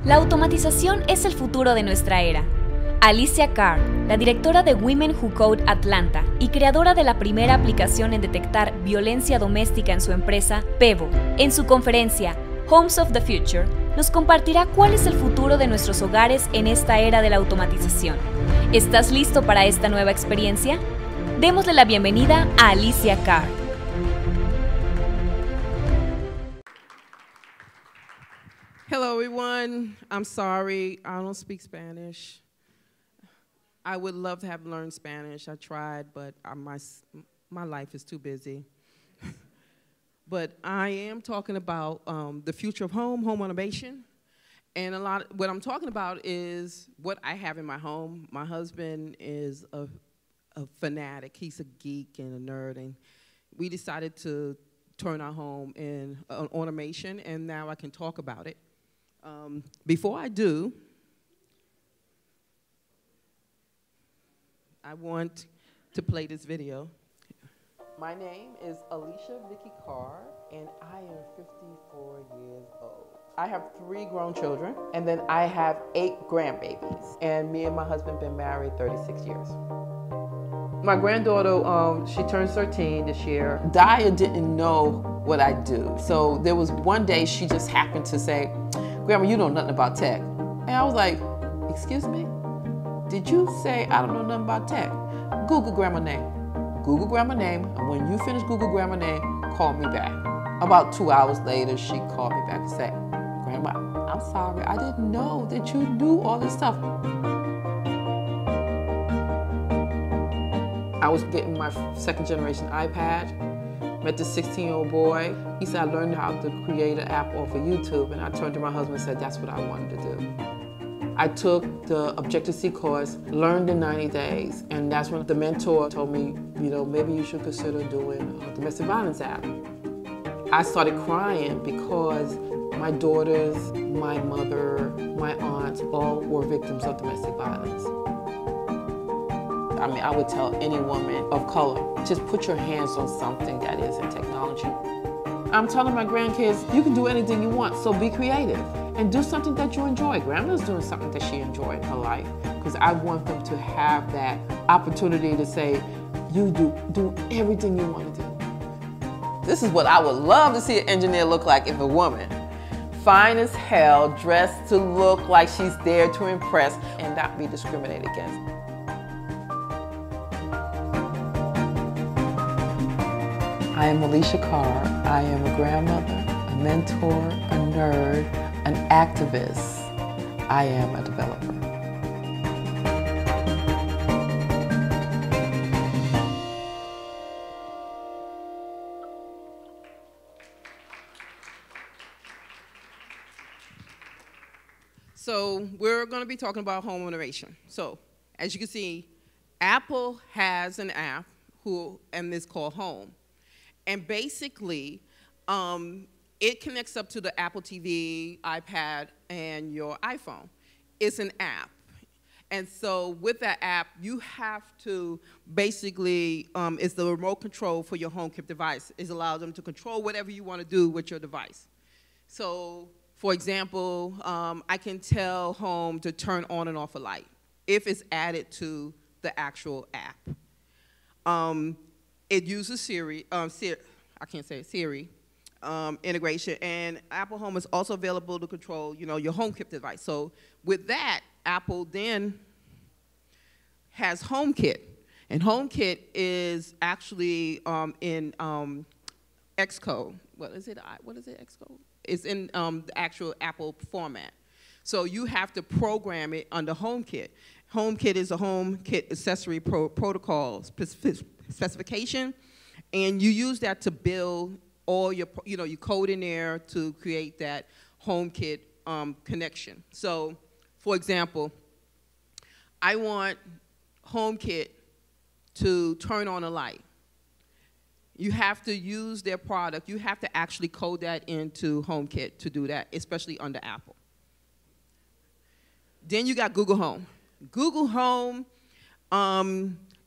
La automatización es el futuro de nuestra era. Alicia Carr, la directora de Women Who Code Atlanta y creadora de la primera aplicación en detectar violencia doméstica en su empresa, Peevo, en su conferencia Homes of the Future, nos compartirá cuál es el futuro de nuestros hogares en esta era de la automatización. ¿Estás listo para esta nueva experiencia? Démosle la bienvenida a Alicia Carr. Hello, everyone. I'm sorry, I don't speak Spanish. I would love to have learned Spanish. I tried, but my life is too busy. But I am talking about the future of home automation. And what I'm talking about is what I have in my home. My husband is a fanatic. He's a geek and a nerd, and we decided to turn our home in automation, and now I can talk about it. Before I do, I want to play this video. My name is Alicia Carr, and I am 54 years old. I have 3 grown children, and then I have 8 grandbabies. And me and my husband been married 36 years. My granddaughter, she turns 13 this year. Daya didn't know what I do. So there was one day she just happened to say, "Grandma, you know nothing about tech." And I was like, "Excuse me? Did you say I don't know nothing about tech?" Google grandma name. Google grandma name, and when you finish Google grandma name, call me back. About 2 hours later, she called me back and said, "Grandma, I'm sorry, I didn't know that you knew all this stuff." I was getting my 2nd generation iPad, met this 16-year-old boy. He said, "I learned how to create an app off of YouTube," and I turned to my husband and said, "That's what I wanted to do." I took the Objective-C course, learned in 90 days, and that's when the mentor told me, you know, maybe you should consider doing a domestic violence app. I started crying because my daughters, my mother, my aunts, all were victims of domestic violence. I mean, I would tell any woman of color, just put your hands on something that is in technology. I'm telling my grandkids, you can do anything you want, so be creative and do something that you enjoy. Grandma's doing something that she enjoyed in her life, because I want them to have that opportunity to say, you do everything you want to do. This is what I would love to see an engineer look like if a woman, fine as hell, dressed to look like she's there to impress and not be discriminated against. I am Alicia Carr. I am a grandmother, a mentor, a nerd, an activist. I am a developer. So we're going to be talking about home automation. So as you can see, Apple has an app and it's called Home. And basically, it connects up to the Apple TV, iPad, and your iPhone. It's an app. And so with that app, you have to basically, it's the remote control for your HomeKit device. It allows them to control whatever you want to do with your device. So for example, I can tell Home to turn on and off a light if it's added to the actual app. It uses Siri integration, and Apple Home is also available to control, you know, your HomeKit device. So with that, Apple then has HomeKit, and HomeKit is actually in Xcode. What is it? Xcode? It's in the actual Apple format. So you have to program it under HomeKit. HomeKit is a HomeKit accessory protocol specification, and you use that to build all your, you code in there to create that HomeKit connection. So, for example, I want HomeKit to turn on a light. You have to use their product. You have to actually code that into HomeKit to do that, especially under Apple. Then you got Google Home. Google Home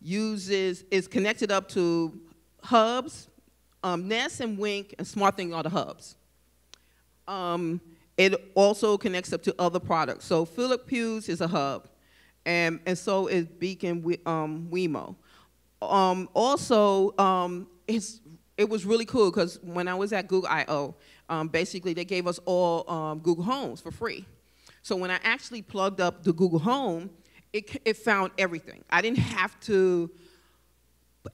is connected up to Hubs, Nest and Wink, and SmartThing are the hubs. It also connects up to other products. So Philip Hughes is a hub, and so is Beacon Wemo. It was really cool because when I was at Google I/O, basically they gave us all Google Homes for free. So when I actually plugged up the Google Home, it found everything. I didn't have to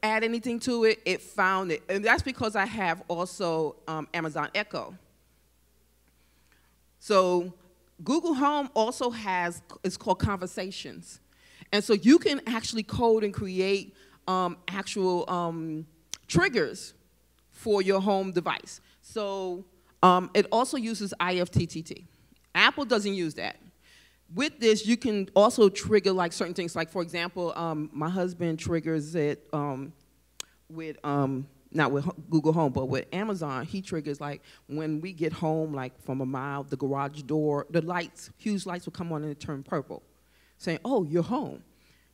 add anything to it. It found it. And that's because I have also Amazon Echo. So Google Home also has, it's called Conversations. And so you can actually code and create actual triggers for your home device. So it also uses IFTTT. Apple doesn't use that. With this, you can also trigger like certain things. Like, for example, my husband triggers it with, not with Google Home, but with Amazon. He triggers like when we get home, like from a mile, the garage door, the lights, huge lights will come on and turn purple, saying, oh, you're home,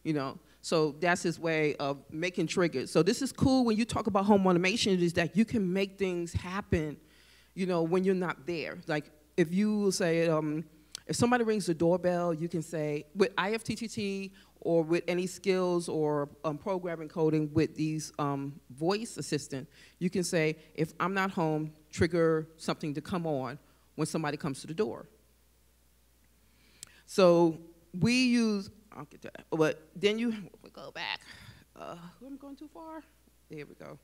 you know. So that's his way of making triggers. So this is cool when you talk about home automation, is that you can make things happen, you know, when you're not there. Like if you say, if somebody rings the doorbell, you can say, with IFTTT or with any skills or programming coding with these voice assistant, you can say, if I'm not home, trigger something to come on when somebody comes to the door. So we use, I'll get to that, but then we go back. I'm going too far? There we go.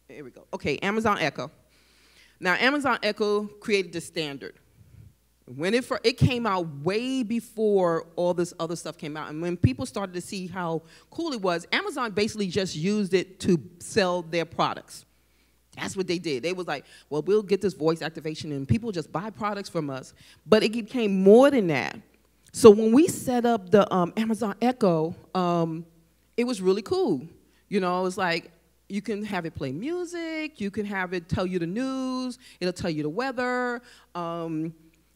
There we go. Okay, Amazon Echo. Now, Amazon Echo created the standard. When it came out way before all this other stuff came out, and when people started to see how cool it was, Amazon basically just used it to sell their products. That's what they did. They was like, well, we'll get this voice activation, and people just buy products from us. But it became more than that. So when we set up the Amazon Echo, it was really cool. You know, it was like, you can have it play music, you can have it tell you the news, it'll tell you the weather.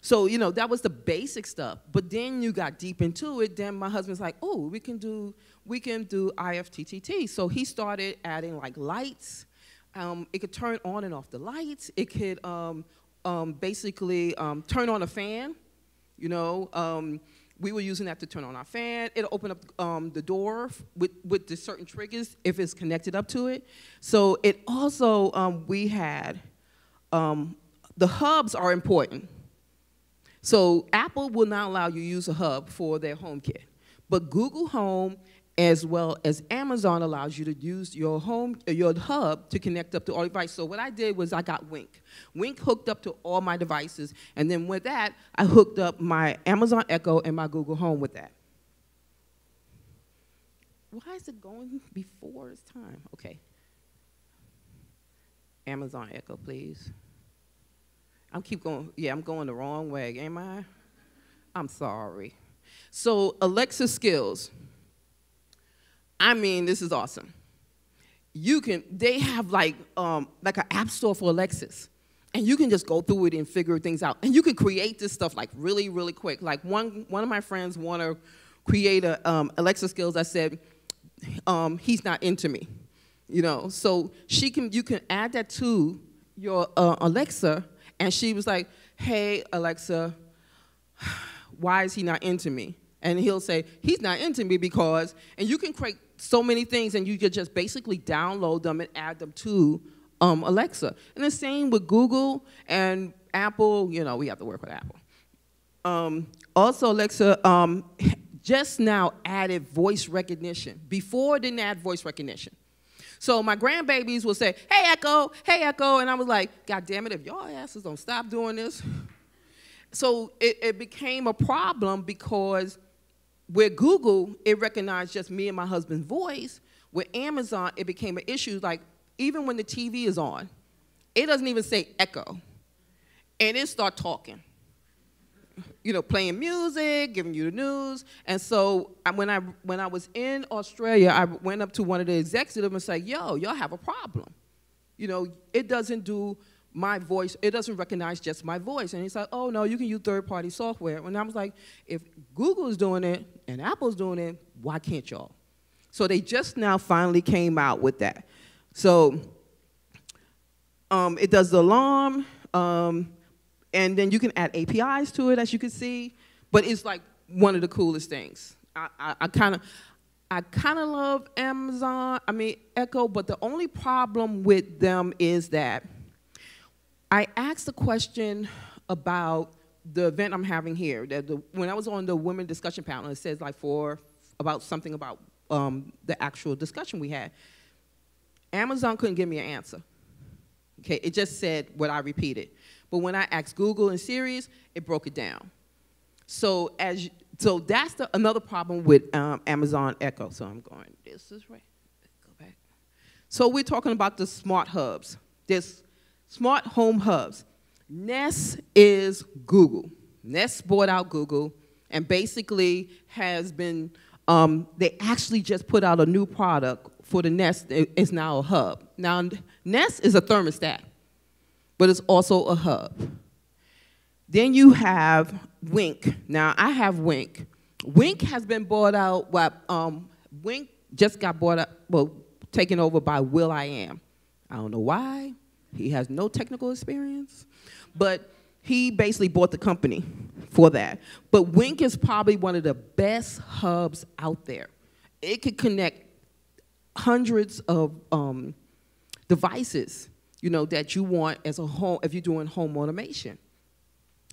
So, you know, that was the basic stuff. But then you got deep into it, then my husband's like, oh, we can do IFTTT. So he started adding like lights. It could turn on and off the lights. It could basically turn on a fan, you know. We were using that to turn on our fan. It'll open up the door with the certain triggers if it's connected up to it. So it also, we had, the hubs are important. So Apple will not allow you to use a hub for their HomeKit. But Google Home, as well as Amazon, allows you to use your hub to connect up to all devices. So what I did was I got Wink. Wink hooked up to all my devices, and then with that, I hooked up my Amazon Echo and my Google Home with that. Why is it going before its time? Okay. Amazon Echo, please. I'm going the wrong way, am I? I'm sorry. So Alexa skills. I mean, this is awesome. They have like an app store for Alexas. And you can just go through it and figure things out. And you can create this stuff like really, really quick. Like one of my friends want to create a Alexa skills that said, he's not into me. You know, so you can add that to your Alexa. And she was like, hey, Alexa, why is he not into me? And he'll say, he's not into me because, and you can create so many things, and you could just basically download them and add them to Alexa. And the same with Google and Apple. You know, we have to work with Apple. Also, Alexa just now added voice recognition. Before, it didn't add voice recognition. So my grandbabies will say, hey, Echo, and I was like, God damn it, if y'all asses don't stop doing this. So it became a problem because with Google, it recognized just me and my husband's voice. With Amazon, it became an issue. Like, even when the TV is on, it doesn't even say Echo. And it starts talking. You know, playing music, giving you the news. And so when I was in Australia, I went up to one of the executives and said, yo, y'all have a problem. You know, it doesn't do my voice, it doesn't recognize just my voice. And he's like, oh, no, you can use third-party software. And I was like, if Google is doing it and Apple's doing it, why can't y'all? So they just now finally came out with that. So it does the alarm. And then you can add APIs to it, as you can see. But it's like one of the coolest things. I kind of love Echo, but the only problem with them is that I asked a question about the event I'm having here. When I was on the women discussion panel, it says like something about the actual discussion we had. Amazon couldn't give me an answer. Okay, it just said what I repeated. But when I asked Google and Siri, it broke it down. So that's another problem with Amazon Echo. So I'm going, this is right. Go back. So we're talking about the smart hubs. There's smart home hubs. Nest is Google. Nest bought out Google and basically has been, they actually just put out a new product for the Nest. It's now a hub. Now, Nest is a thermostat, but it's also a hub. Then you have Wink. Now, I have Wink. Wink has been bought out, Wink just got bought out, taken over by will.i.am. I don't know why. He has no technical experience, but he basically bought the company for that. But Wink is probably one of the best hubs out there. It could connect hundreds of devices, that you want as a home, if you're doing home automation.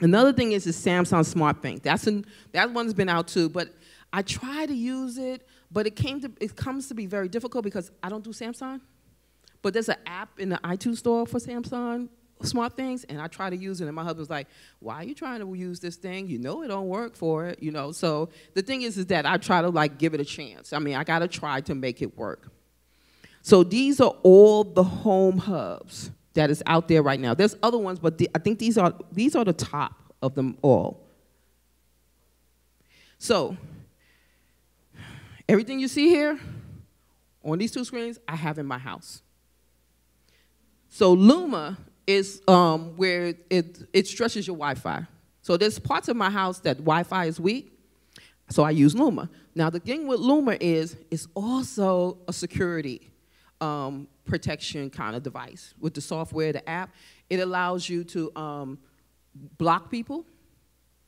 Another thing is the Samsung SmartThing. That one's been out too, but I try to use it, but it comes to be very difficult because I don't do Samsung. But there's an app in the iTunes store for Samsung SmartThings, and I try to use it, and my husband's like, why are you trying to use this thing? You know it don't work for it, So the thing is that I try to give it a chance. I mean, I gotta try to make it work. So these are all the home hubs that is out there right now. There's other ones, but I think these are the top of them all. So everything you see here on these two screens, I have in my house. So Luma is where it stretches your Wi-Fi. So there's parts of my house that Wi-Fi is weak, so I use Luma. Now the thing with Luma is it's also a security protection kind of device. With the software, the app, it allows you to block people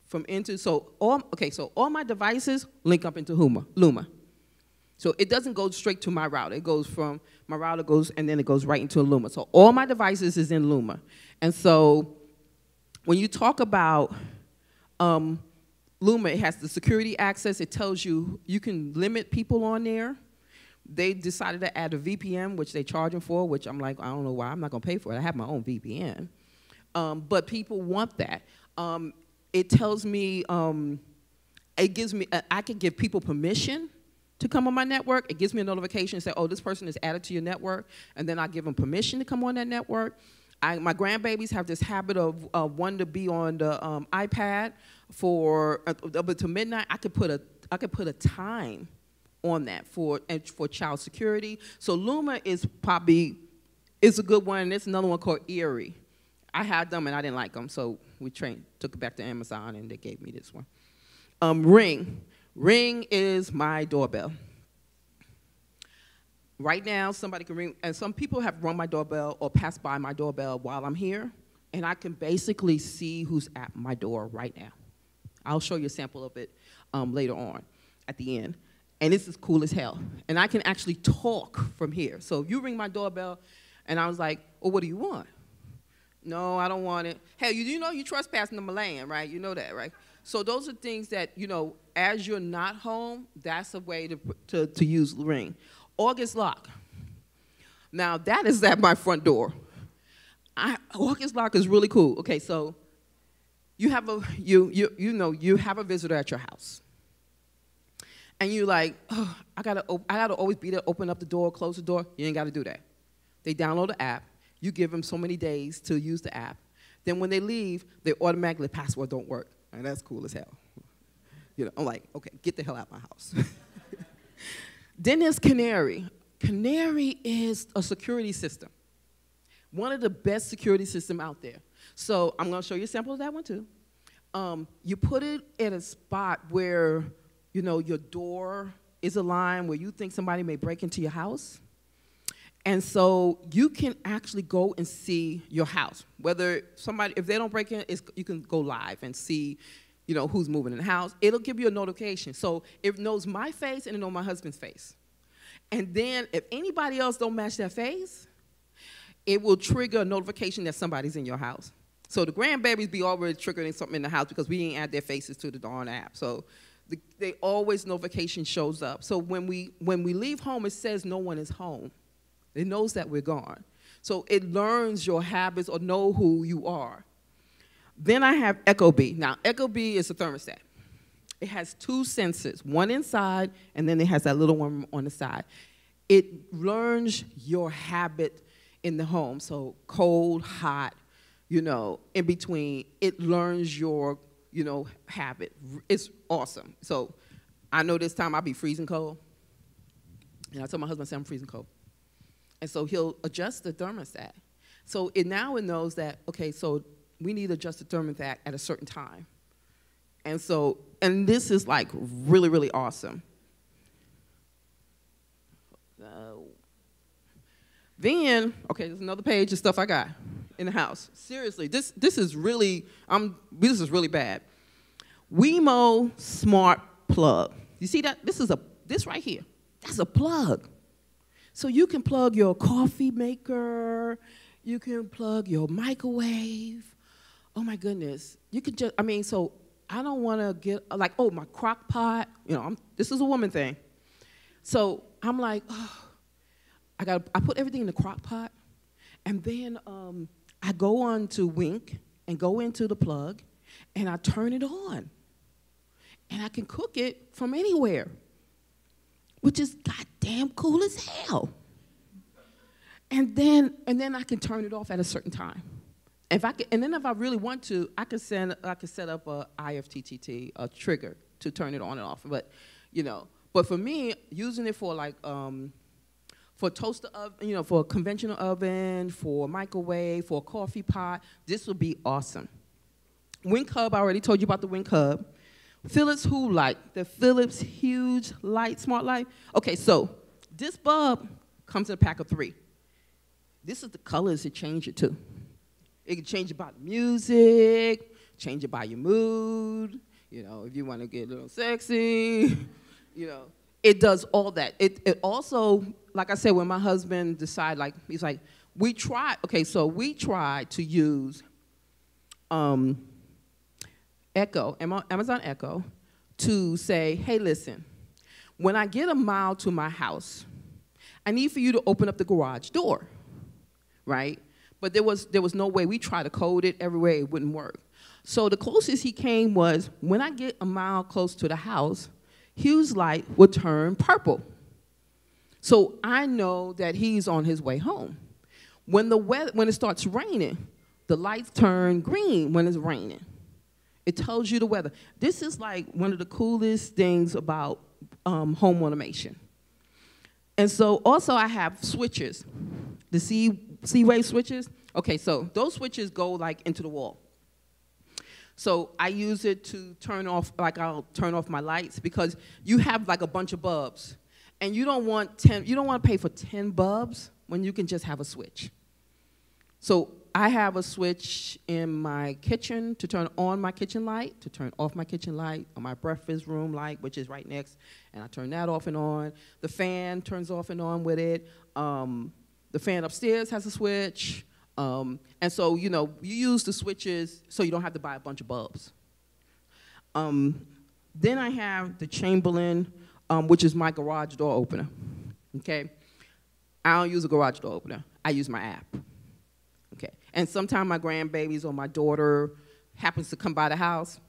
from so all my devices link up into Luma. So it doesn't go straight to my router. It goes from my router and then it goes right into Luma. So all my devices is in Luma. And so when you talk about Luma, it has the security access. It tells you can limit people on there. They decided to add a VPN, which they're charging for, which I'm like, I don't know why. I'm not going to pay for it. I have my own VPN. But people want that. It tells me, it gives me, I can give people permission to come on my network. It gives me a notification and say, oh, this person is added to your network, and then I give them permission to come on that network. My grandbabies have this habit of wanting to be on the iPad for up to midnight. I could put a time on that for child security. So Luma is a good one. There's another one called Erie. I had them and I didn't like them, so we took it back to Amazon and they gave me this one. Ring. Ring is my doorbell. Right now, somebody can ring, and some people have rung my doorbell or passed by my doorbell while I'm here, and I can basically see who's at my door right now. I'll show you a sample of it later on at the end. And this is cool as hell. And I can actually talk from here. So if you ring my doorbell, and I was like, oh, what do you want? No, I don't want it. Hey, you know you're trespassing on my land, right? You know that, right? So those are things that, as you're not home, that's a way to use Ring. August Lock. Now, that is at my front door. August Lock is really cool. Okay, so you have you have a visitor at your house. And you're like, oh, I gotta always be there, open up the door, close the door. You ain't gotta do that. They download the app. You give them so many days to use the app. Then when they leave, they automatically, password don't work. And that's cool as hell. I'm like, okay, get the hell out of my house. Then there's Canary. Canary is a security system. One of the best security systems out there. So I'm gonna show you a sample of that one too. You put it at a spot where your door is aligned, where you think somebody may break into your house. And so you can actually go and see your house. Whether somebody, if they don't break in, you can go live and see, you know, who's moving in the house. It'll give you a notification. So it knows my face and it knows my husband's face. And then if anybody else don't match their face, it will trigger a notification that somebody's in your house. So the grandbabies be already triggering something in the house because we ain't add their faces to the darn app. So they always notification shows up. So when we leave home, it says no one is home. It knows that we're gone. So it learns your habits or know who you are. Then I have Echo Bee. Now, Echo Bee is a thermostat. It has 2 sensors, one inside, and then it has that little one on the side. It learns your habit in the home, so cold, hot, you know, in between. It learns your, you know, habit. It's awesome. So I know this time I'll be freezing cold, and I tell my husband, I say, I'm freezing cold. And so he'll adjust the thermostat. So now it knows that, okay, so we need to adjust the thermostat at a certain time. And so, and this is like really, really awesome. Then, okay, there's another page of stuff I got in the house. Seriously, this is really, this is really bad. Wemo Smart Plug. You see that? This right here, that's a plug. So you can plug your coffee maker, you can plug your microwave. Oh my goodness. You can just, I mean, so I don't want to get, like, oh, my crock pot, you know, this is a woman thing. So I'm like, oh, I put everything in the crock pot, and then I go on to Wink and go into the plug, and I turn it on. And I can cook it from anywhere, which is goddamn cool as hell. And then I can turn it off at a certain time. And then if I really want to, I could set up a IFTTT, a trigger, to turn it on and off. But, you know, but for me, using it for like, for toaster oven, you know, for a conventional oven, for a microwave, for a coffee pot, this would be awesome. Wink Hub, I already told you about the Wink Hub. Philips Hue Light, the Philips huge light, smart light. Okay, so this bulb comes in a pack of 3. This is the colors it change it to. It can change it by the music, change it by your mood, you know, if you want to get a little sexy, you know. It does all that. It also, like I said, when my husband decided, like, he's like, we tried to use Echo, Amazon Echo, to say, hey, listen, when I get a mile to my house, I need for you to open up the garage door, right? But there was no way. We tried to code it everywhere, it wouldn't work. So the closest he came was, when I get a mile close to the house, Hugh's light would turn purple. So I know that he's on his way home. When it starts raining, the lights turn green when it's raining. It tells you the weather. This is like one of the coolest things about home automation. And so also I have switches, the C-wave switches. Okay, so those switches go like into the wall. So I use it to turn off, like I'll turn off my lights, because you have like a bunch of bulbs, and you don't want to pay for 10 bulbs when you can just have a switch. So I have a switch in my kitchen to turn on my kitchen light, to turn off my kitchen light, on my breakfast room light, which is right next, and I turn that off and on. The fan turns off and on with it. The fan upstairs has a switch. And so, you know, you use the switches so you don't have to buy a bunch of bulbs. Then I have the Chamberlain, which is my garage door opener, okay? I don't use a garage door opener. I use my app, okay? And sometimes my grandbabies or my daughter happens to come by the house.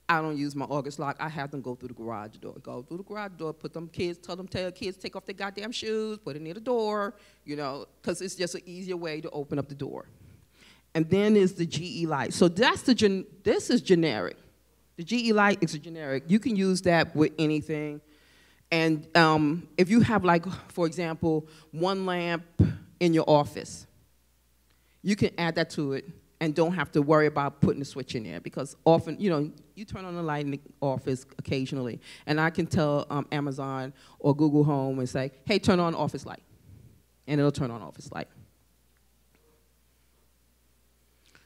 I don't use my August lock. I have them go through the garage door. Go through the garage door, tell kids take off their goddamn shoes, put it near the door, you know, because it's just an easier way to open up the door. And then is the GE light. So that's this is generic. The GE light is a generic. You can use that with anything. And if you have, like, for example, one lamp in your office, you can add that to it and don't have to worry about putting the switch in there, because often, you know, you turn on the light in the office occasionally, and I can tell Amazon or Google Home and say, hey, turn on office light. and it'll turn on off its light.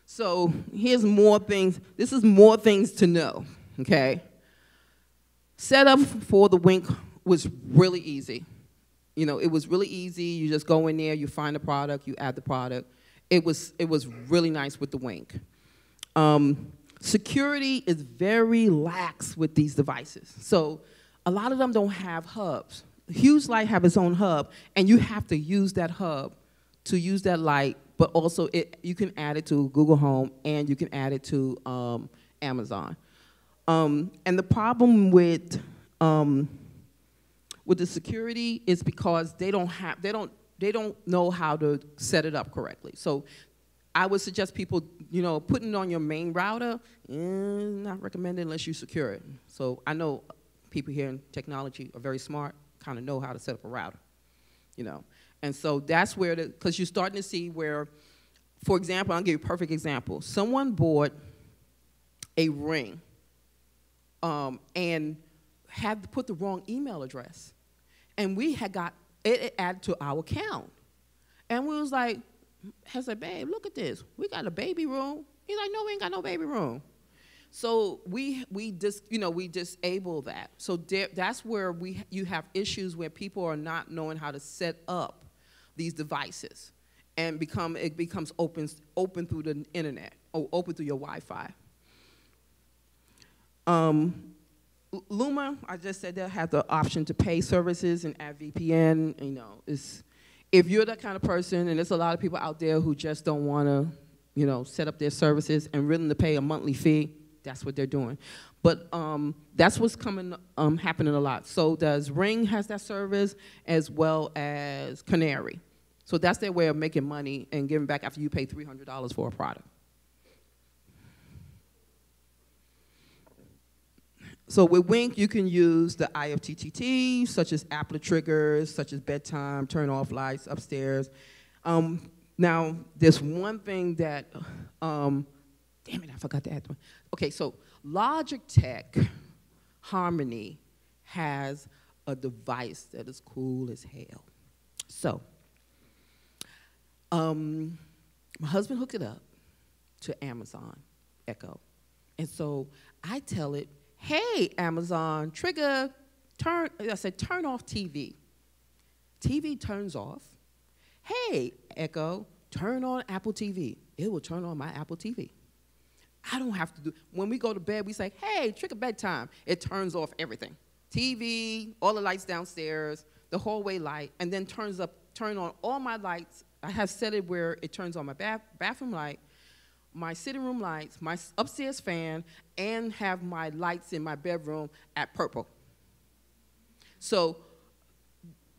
So here's more things. This is more things to know, okay? Setup for the Wink was really easy. You know, it was really easy. You just go in there, you find the product, you add the product. It was really nice with the Wink. Security is very lax with these devices. So a lot of them don't have hubs. Hughes Light have its own hub, and you have to use that hub to use that light, but also you can add it to Google Home, and you can add it to Amazon. And the problem with the security is because they don't know how to set it up correctly. So I would suggest people, you know, putting it on your main router, not recommended unless you secure it. So I know people here in technology are very smart, kind of know how to set up a router, you know. And so that's where, because you're starting to see where, for example, I'll give you a perfect example. Someone bought a ring and had to put the wrong email address. And we had got it added to our account. And we was like, I said, babe, look at this. We got a baby room. He's like, no, we ain't got no baby room. So we disable that. So that's where you have issues where people are not knowing how to set up these devices, and it becomes open through the internet or open through your Wi-Fi. Luma, I just said, they'll have the option to pay services and add VPN. You know, if you're that kind of person, and there's a lot of people out there who just don't want to, you know, set up their services and willing to pay a monthly fee, that's what they're doing. But that's what's happening a lot. So does Ring has that service, as well as Canary. So that's their way of making money and giving back after you pay $300 for a product. So with Wink, you can use the IFTTT, such as Apple triggers, such as bedtime, turn off lights upstairs. Now, there's one thing that, damn it, I forgot to add one. Okay, so Logitech Harmony has a device that is cool as hell. So, my husband hooked it up to Amazon Echo. And so I tell it, hey, Amazon, trigger, turn off TV. TV turns off. Hey, Echo, turn on Apple TV. It will turn on my Apple TV. I don't have to do, when we go to bed, we say, hey, trigger bedtime. It turns off everything. TV, all the lights downstairs, the hallway light, and then turn on all my lights. I have set it where it turns on my bathroom light, my sitting room lights, my upstairs fan, and have my lights in my bedroom at purple. So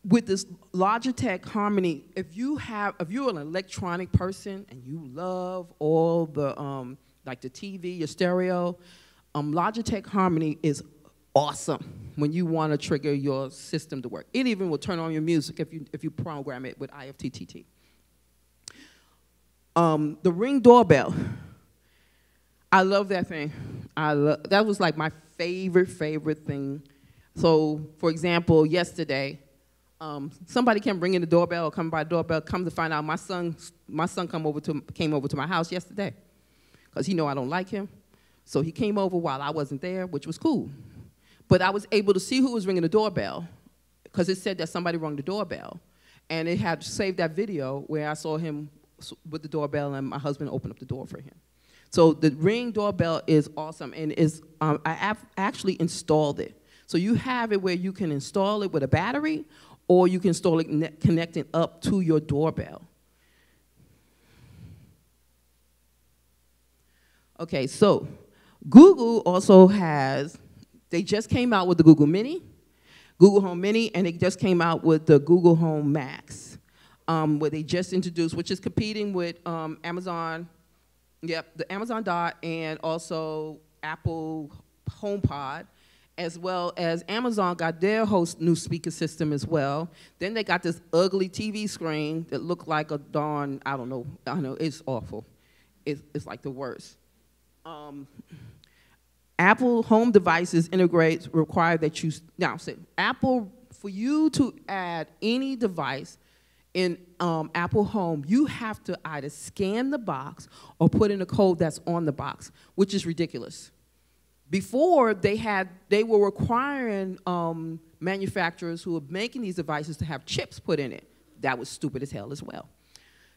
with this Logitech Harmony, if you're an electronic person and you love all the, like the TV, your stereo, Logitech Harmony is awesome when you want to trigger your system to work. It even will turn on your music if you program it with IFTTT. The Ring doorbell, I love that thing. That was like my favorite thing. So, for example, yesterday, somebody came ringing the doorbell or come by the doorbell. Come to find out, my son came over to my house yesterday, because he know I don't like him. So he came over while I wasn't there, which was cool. But I was able to see who was ringing the doorbell, because it said that somebody rang the doorbell, and it had saved that video where I saw him with the doorbell, and my husband opened up the door for him. So the Ring doorbell is awesome, and I actually installed it. So you have it where you can install it with a battery, or you can install it connecting up to your doorbell. Okay, so Google also has, they just came out with the Google Home Mini, and they just came out with the Google Home Max, where they just introduced, which is competing with Amazon, the Amazon Dot, and also Apple HomePod, as well as Amazon got their new speaker system as well. Then they got this ugly TV screen that looked like a darn, I don't know, it's awful. It's like the worst. Apple home devices require that you, Apple, for you to add any device, in Apple Home, you have to either scan the box or put in a code that's on the box, which is ridiculous. Before, they were requiring manufacturers who were making these devices to have chips put in it. That was stupid as hell as well.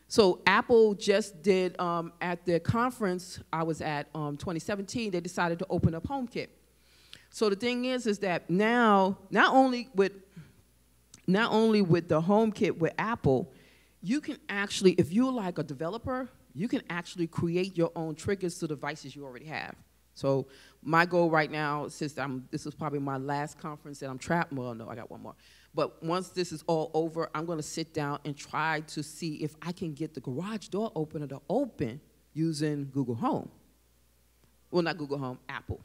So Apple just did, at their conference I was at 2017, they decided to open up HomeKit. So the thing is that now, not only with the HomeKit with Apple, you can actually, if you're like a developer, you can actually create your own triggers to devices you already have. So my goal right now, since this is probably my last conference that I'm trapped, well, no, I got one more. But once this is all over, I'm going to sit down and try to see if I can get the garage door opener to open using Google Home. Well, not Google Home, Apple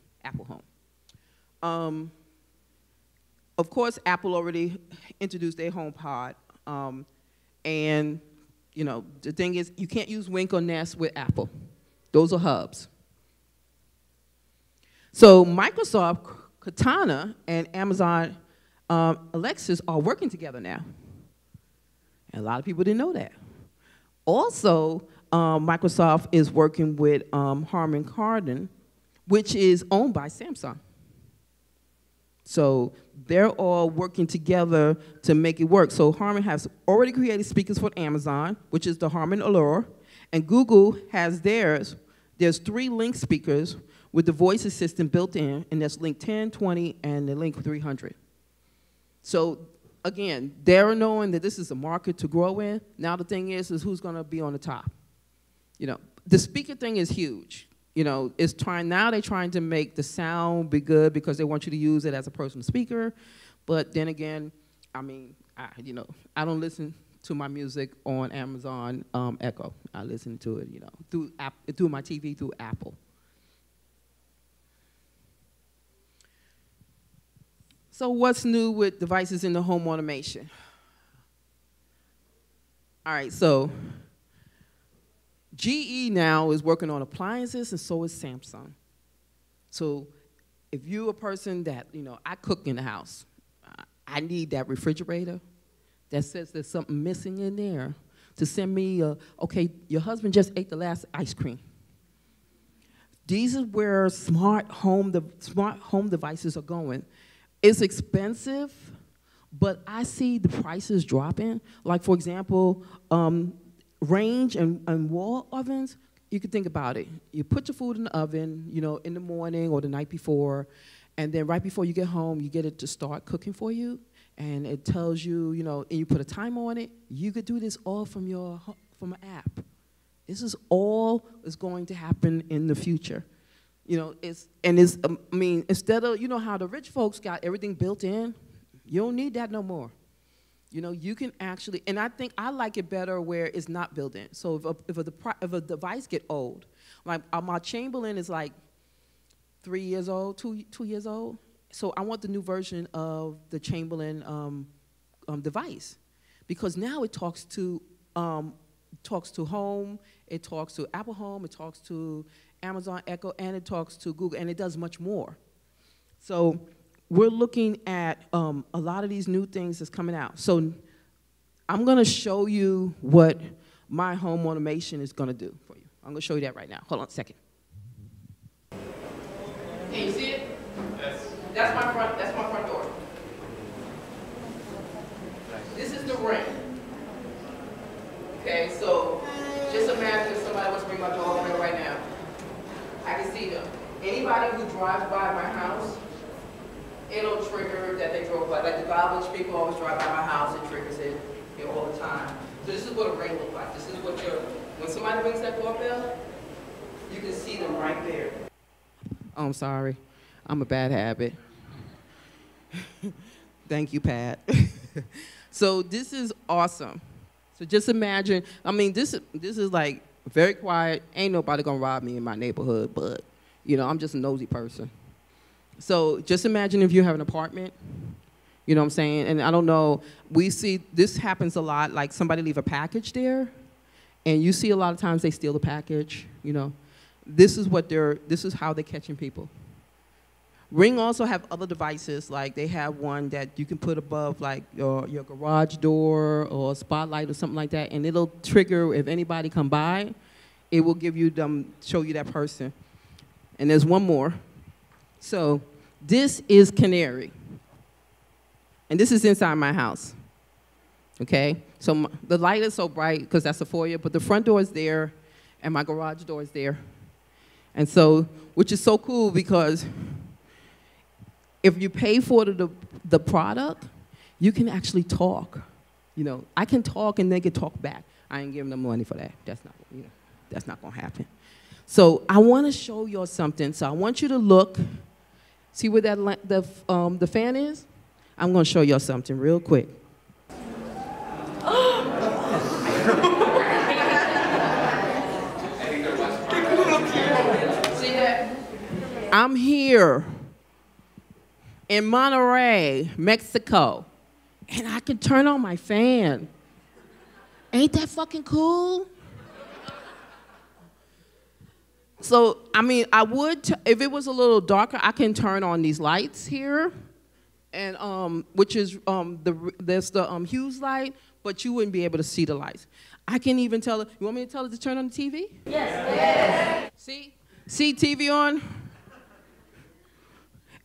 Home. Of course, Apple already introduced their HomePod. And, you know, the thing is, you can't use Wink or Nest with Apple. Those are hubs. So Microsoft Cortana and Amazon Alexis are working together now. And a lot of people didn't know that. Also, Microsoft is working with Harman Kardon, which is owned by Samsung. So they're all working together to make it work. So Harman has already created speakers for Amazon, which is the Harman Allure, and Google has theirs. There's 3 Link speakers with the voice assistant built in, and that's Link 10, 20, and the Link 300. So again, they're knowing that this is a market to grow in. Now the thing is who's going to be on the top. You know, the speaker thing is huge. You know, now they're trying to make the sound be good because they want you to use it as a personal speaker. But then again, I mean, I don't listen to my music on Amazon Echo. I listen to it, you know, through my TV, through Apple. So what's new with devices in the home automation? All right, so GE now is working on appliances, and so is Samsung. So if you're a person that, you know, I cook in the house, I need that refrigerator that says there's something missing in there to send me, okay, your husband just ate the last ice cream. These are where smart home devices are going. It's expensive, but I see the prices dropping. Like, for example, range and wall ovens, you can think about it. You put your food in the oven, you know, in the morning or the night before, and then right before you get home, you get it to start cooking for you, and it tells you, you know, and you put a timer on it. You could do this all from an app. This is all is going to happen in the future. You know, I mean, instead of, you know how the rich folks got everything built in, you don't need that no more. You know, you can actually, and I think I like it better where it's not built in. So if a device get old, like my Chamberlain is like 3 years old, 2 years old. So I want the new version of the Chamberlain device, because now it talks to home, it talks to Apple Home, it talks to Amazon Echo, and it talks to Google, and it does much more. So we're looking at a lot of these new things that's coming out. So I'm going to show you what my home automation is going to do for you. I'm going to show you that right now. Hold on a second. Can you see it? Yes. That's my front door. This is the ring. Okay, so just imagine if somebody was to bring my dog ring right now. I can see them. Anybody who drives by my house, it'll trigger that they drove by. Like the garbage people always drive by my house, it triggers it, you know, all the time. So this is what a ring looks like. This is what when somebody rings that doorbell, you can see them right there. Oh, I'm sorry. I'm a bad habit. Thank you, Pat. So this is awesome. So just imagine, I mean, this is like very quiet. Ain't nobody gonna rob me in my neighborhood, but, you know, I'm just a nosy person. So just imagine if you have an apartment, you know what I'm saying? And I don't know, we see, this happens a lot, like somebody leave a package there, and you see a lot of times they steal the package, you know. This is how they're catching people. Ring also have other devices, like they have one that you can put above like your garage door or a spotlight or something like that, and it'll trigger if anybody come by, it will give you show you that person. And there's one more. So this is Canary. And this is inside my house. Okay? So the light is so bright because that's a foyer, but the front door is there and my garage door is there. And so, which is so cool because if you pay for the product, you can actually talk. You know, I can talk and they can talk back. I ain't giving them money for that. That's not, you know, that's not gonna happen. So I want to show y'all something. So I want you to look. See where that the fan is? I'm gonna show y'all something real quick. See that? I'm here in Monterrey, Mexico, and I can turn on my fan. Ain't that fucking cool? So, I mean, I would, if it was a little darker, I can turn on these lights here, and which is, there's the Hughes light, but you wouldn't be able to see the lights. I can even tell it, you want me to tell it to turn on the TV? Yes. See? See TV on?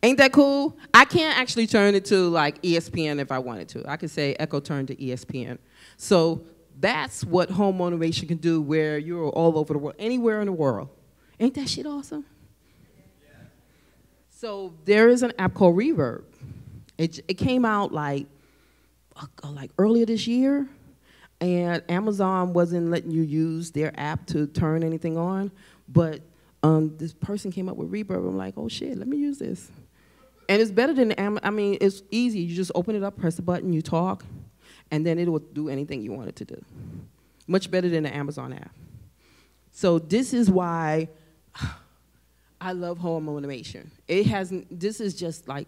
Ain't that cool? I can't actually turn it to like ESPN if I wanted to. I could say Echo turn to ESPN. So that's what home automation can do where you're all over the world, anywhere in the world. Ain't that shit awesome? Yeah. So there is an app called Reverb. It came out like earlier this year, and Amazon wasn't letting you use their app to turn anything on, but this person came up with Reverb. I'm like, oh shit, let me use this. And it's better than, I mean, it's easy. You just open it up, press the button, you talk, and then it will do anything you want it to do. Much better than the Amazon app. So this is why I love home automation. This is just like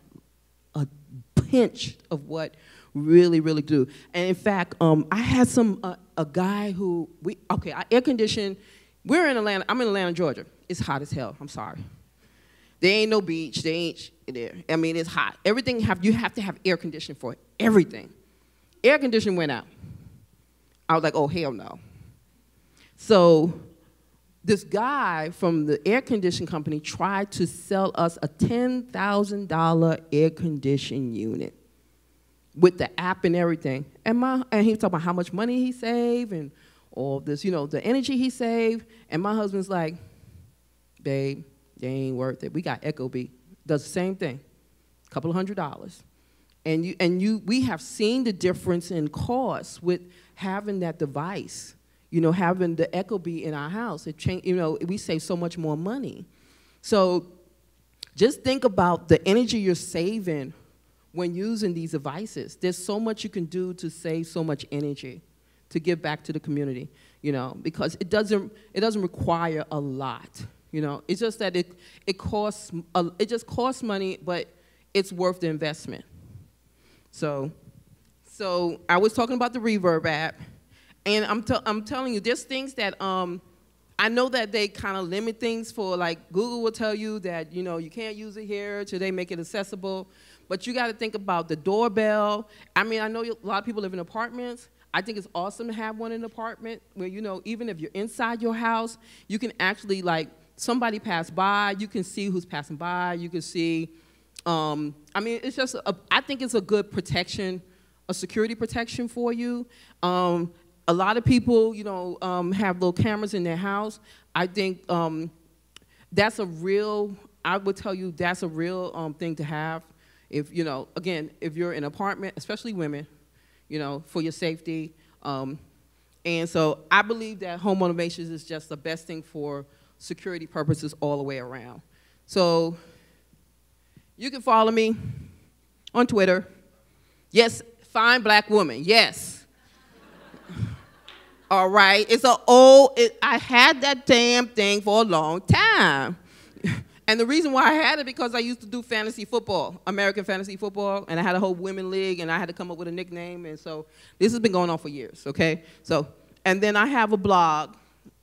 a pinch of what really, really do. And in fact, I had a guy who, I air conditioned, we're in Atlanta, I'm in Atlanta, Georgia. It's hot as hell, I'm sorry. There ain't no beach, there ain't there. I mean, it's hot. Everything, you have to have air conditioning for everything. Air conditioning went out. I was like, oh, hell no. So this guy from the air conditioning company tried to sell us a $10,000 air conditioning unit with the app and everything. And he was talking about how much money he saved and all this, you know, the energy he saved. And my husband's like, babe, they ain't worth it. We got Ecobee, does the same thing, a couple of $100. And we have seen the difference in cost with having that device. You know, having the Ecobee in our house, you know, we save so much more money. So just think about the energy you're saving when using these devices. There's so much you can do to save so much energy to give back to the community, you know, because it doesn't require a lot. You know, it's just that it just costs money, but it's worth the investment. So I was talking about the Reverb app, and I'm telling you, there's things that I know that they kind of limit things for, like Google will tell you that, you know, you can't use it here till they make it accessible, but you got to think about the doorbell. I mean, I know a lot of people live in apartments. I think it's awesome to have one in an apartment where, you know, even if you're inside your house, you can actually, like, somebody pass by, you can see who's passing by, you can see, I mean, it's just, I think it's a good protection, a security protection for you. A lot of people, you know, have little cameras in their house. I think that's a real, I would tell you that's a real thing to have. If, you know, again, if you're in an apartment, especially women, you know, for your safety. And so I believe that home automation is just the best thing for security purposes all the way around. So you can follow me on Twitter. Yes, fine black woman, yes. All right, it's an old, I had that damn thing for a long time. And the reason why I had it because I used to do fantasy football, American fantasy football, and I had a whole women league, and I had to come up with a nickname, and so this has been going on for years, okay? So, and then I have a blog.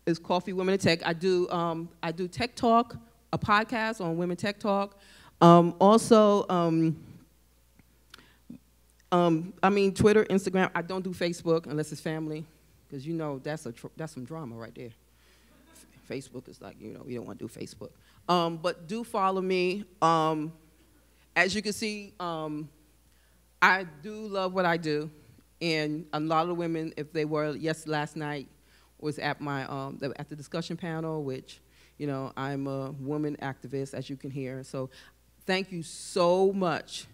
It's Coffee Women in Tech. I do Tech Talk, a podcast on Women Tech Talk. Also, I mean, Twitter, Instagram. I don't do Facebook unless it's family, because you know that's some drama right there. Facebook is like, you know, you don't want to do Facebook. But do follow me. As you can see, I do love what I do, and a lot of women, if they were last night, was at my at the discussion panel, which, you know, I'm a woman activist, as you can hear. So, thank you so much.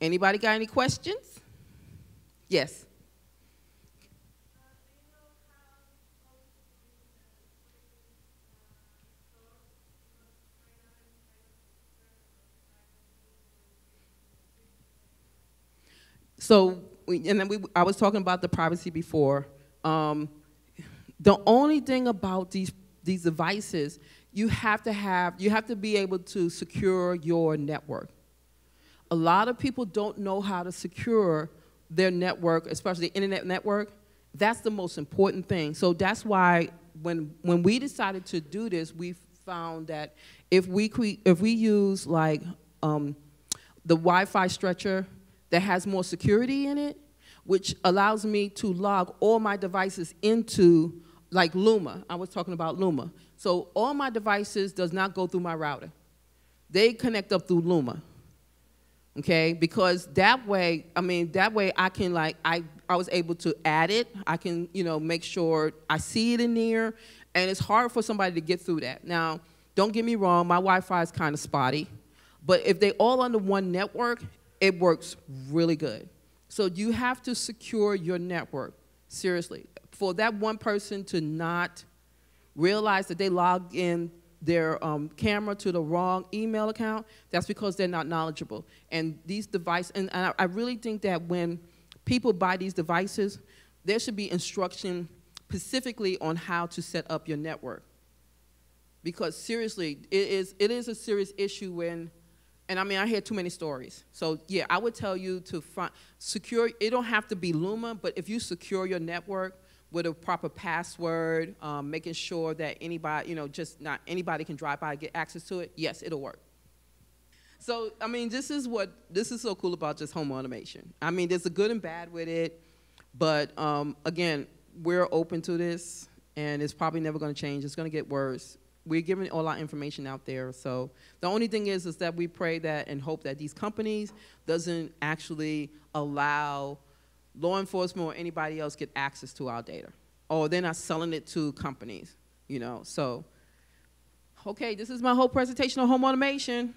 Anybody got any questions? Yes. So, I was talking about the privacy before. The only thing about these devices, you have to be able to secure your network. A lot of people don't know how to secure their network, especially the internet network. That's the most important thing. So that's why when we decided to do this, we found that if we use like the Wi-Fi stretcher that has more security in it, which allows me to log all my devices into like Luma. I was talking about Luma. So all my devices does not go through my router. They connect up through Luma. Okay, because that way I can like, I was able to add it. I can, you know, make sure I see it in there, and it's hard for somebody to get through that. Now, don't get me wrong, my Wi-Fi is kind of spotty, but if they all under one network, it works really good. So you have to secure your network, seriously. For that one person to not realize that they logged in their camera to the wrong email account, that's because they're not knowledgeable. And these devices, and I really think that when people buy these devices, there should be instruction specifically on how to set up your network. Because seriously, it is a serious issue when, and I mean, I hear too many stories. So yeah, I would tell you to secure, it don't have to be Luma, but if you secure your network with a proper password, making sure that anybody, you know, just not anybody can drive by and get access to it, yes, it'll work. So, I mean, this is so cool about just home automation. I mean, there's a good and bad with it, but again, we're open to this, and it's probably never gonna change. It's gonna get worse. We're giving all our information out there, so the only thing is that we pray that and hope that these companies doesn't actually allow law enforcement or anybody else get access to our data, or they're not selling it to companies, you know. So, okay, this is my whole presentation on home automation.